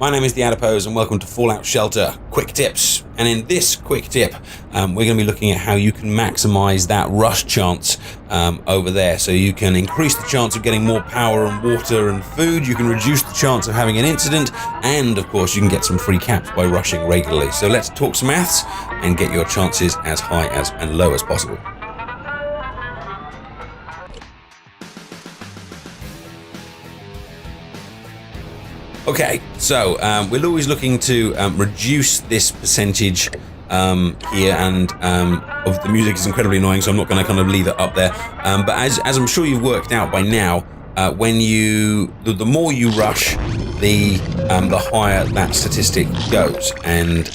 My name is TheAdipose and welcome to Fallout Shelter Quick Tips. And in this quick tip, we're going to be looking at how you can maximize that rush chance over there. So you can increase the chance of getting more power and water and food, you can reduce the chance of having an incident, and of course you can get some free caps by rushing regularly. So let's talk some maths and get your chances as high as and low as possible. Okay, so we're always looking to reduce this percentage here, and of the music is incredibly annoying, so I'm not going to kind of leave it up there. But as I'm sure you've worked out by now, when the more you rush, the higher that statistic goes, and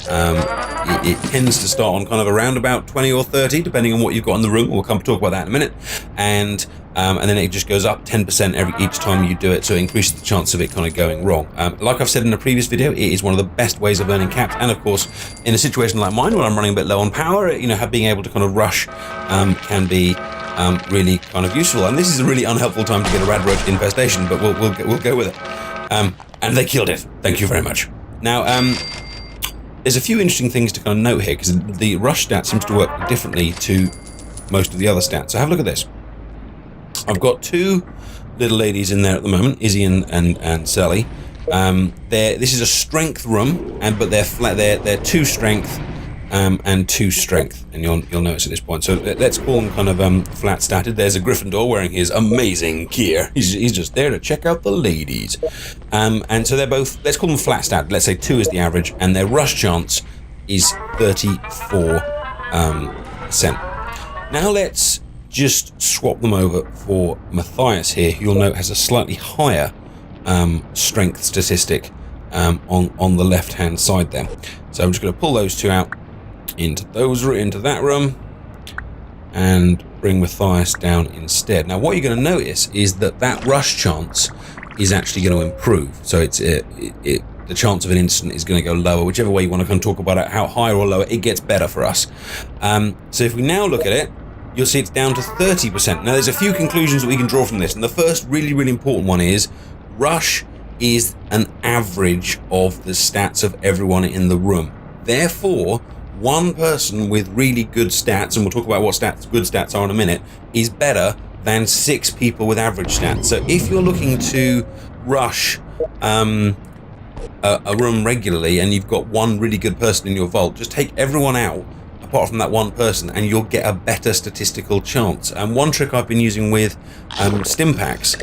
it tends to start on kind of around about 20 or 30, depending on what you've got in the room. We'll come talk about that in a minute, and then it just goes up 10% each time you do it, so it increases the chance of it kind of going wrong. Like I've said in a previous video, it is one of the best ways of earning caps, and of course, in a situation like mine, where I'm running a bit low on power, being able to kind of rush can be really kind of useful. And this is a really unhelpful time to get a rad roach infestation, but we'll go with it. And they killed it. Thank you very much. Now, there's a few interesting things to kind of note here, because the rush stat seems to work differently to most of the other stats. So have a look at this. I've got two little ladies in there at the moment, Izzy and Sally. This is a strength room, but they're flat. They're 2 strength and 2 strength, and you'll notice at this point. So let's call them kind of flat statted. There's a Gryffindor wearing his amazing gear. He's just there to check out the ladies. And so they're both, let's call them flat statted. Let's say 2 is the average, and their rush chance is 34%. Now let's just swap them over for Matthias here, who you'll note has a slightly higher strength statistic on the left hand side there. So I'm just going to pull those 2 out into that room and bring Matthias down instead. Now what you're going to notice is that rush chance is actually going to improve. So it's the chance of an incident is going to go lower, whichever way you want to kind of talk about it, how high or lower, it gets better for us. So if we now look at it, you'll see it's down to 30%. Now there's a few conclusions that we can draw from this, and the first really important one is rush is an average of the stats of everyone in the room. Therefore, one person with really good stats, and we'll talk about what good stats are in a minute, is better than 6 people with average stats. So if you're looking to rush a room regularly and you've got one really good person in your vault, just take everyone out apart from that one person, and you'll get a better statistical chance. And one trick I've been using with stim packs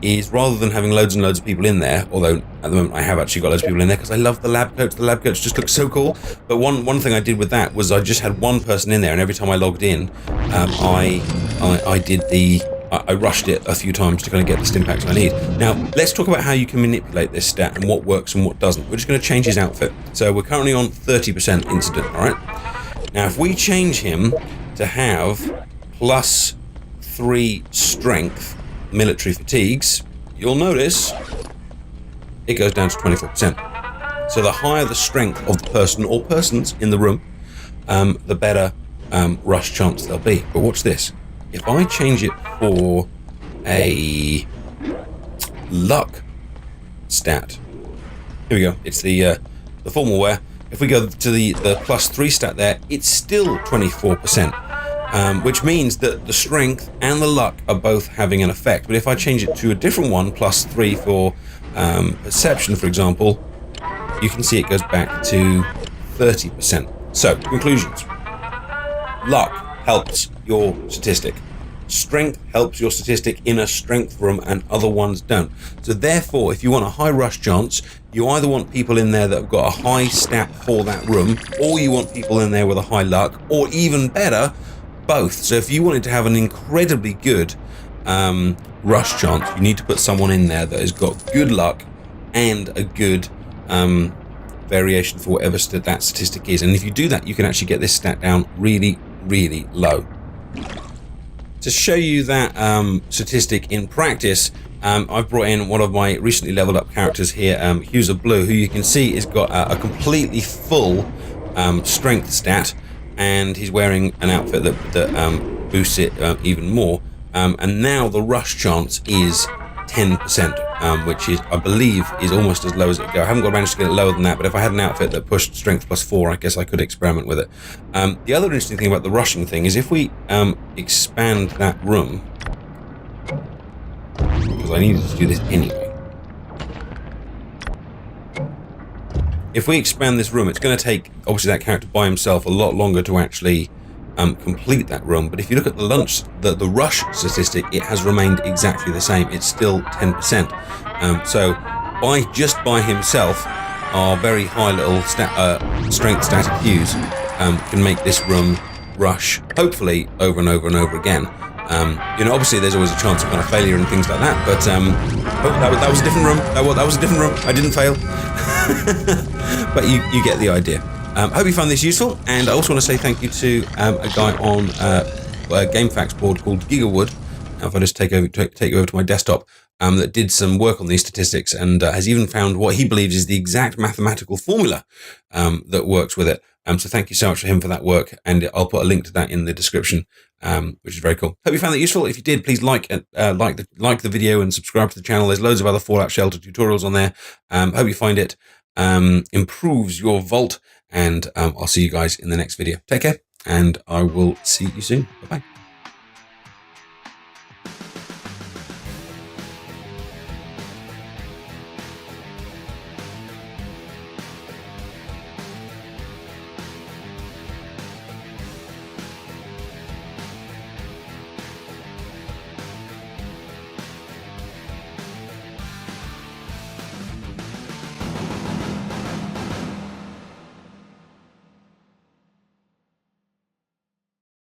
is, rather than having loads and loads of people in there, although at the moment I have actually got loads of people in there because I love the lab coats. The lab coats just look so cool. But one thing I did with that was I just had one person in there, and every time I logged in, I rushed it a few times to kind of get the stim packs I need. Now, let's talk about how you can manipulate this stat and what works and what doesn't. We're just going to change his outfit. So we're currently on 30% incident, all right? Now, if we change him to have +3 strength military fatigues, you'll notice it goes down to 24%. So the higher the strength of the person or persons in the room, the better rush chance there'll be. But watch this. If I change it for a luck stat, here we go. It's the formal wear. If we go to the +3 stat there, it's still 24%, which means that the strength and the luck are both having an effect. But if I change it to a different one, +3 for perception, for example, you can see it goes back to 30%. So, conclusions. Luck helps your statistic. Strength helps your statistic in a strength room, and other ones don't. So therefore, if you want a high rush chance, you either want people in there that have got a high stat for that room, or you want people in there with a high luck, or even better, both. So if you wanted to have an incredibly good rush chance, you need to put someone in there that has got good luck and a good variation for whatever that statistic is. And if you do that, you can actually get this stat down really low. To show you that statistic in practice, I've brought in one of my recently leveled up characters here, Hues of Blue, who you can see has got a completely full strength stat, and he's wearing an outfit that boosts it even more. And now the rush chance is 10%. which is, I believe, is almost as low as it would go. I haven't got managed to get it lower than that, but if I had an outfit that pushed strength +4, I guess I could experiment with it. The other interesting thing about the rushing thing is if we expand that room, because I needed to do this anyway. If we expand this room, it's going to take, obviously, that character by himself a lot longer to actually complete that room. But if you look at the rush statistic, it has remained exactly the same. It's still 10%. So just by himself, our very high little strength static Qs can make this room rush, hopefully, over and over and over again. Obviously there's always a chance of kind of failure and things like that, but that was a different room. That was a different room. I didn't fail. But you get the idea. Hope you found this useful, and I also want to say thank you to a guy on a GameFAQs board called Gigawood. If I just take you over to my desktop, that did some work on these statistics and has even found what he believes is the exact mathematical formula that works with it. So thank you so much for him for that work, and I'll put a link to that in the description, which is very cool. Hope you found that useful. If you did, please like the video and subscribe to the channel. There's loads of other Fallout Shelter tutorials on there. Hope you find it improves your vault, and I'll see you guys in the next video. Take care, and I will see you soon. Bye-bye.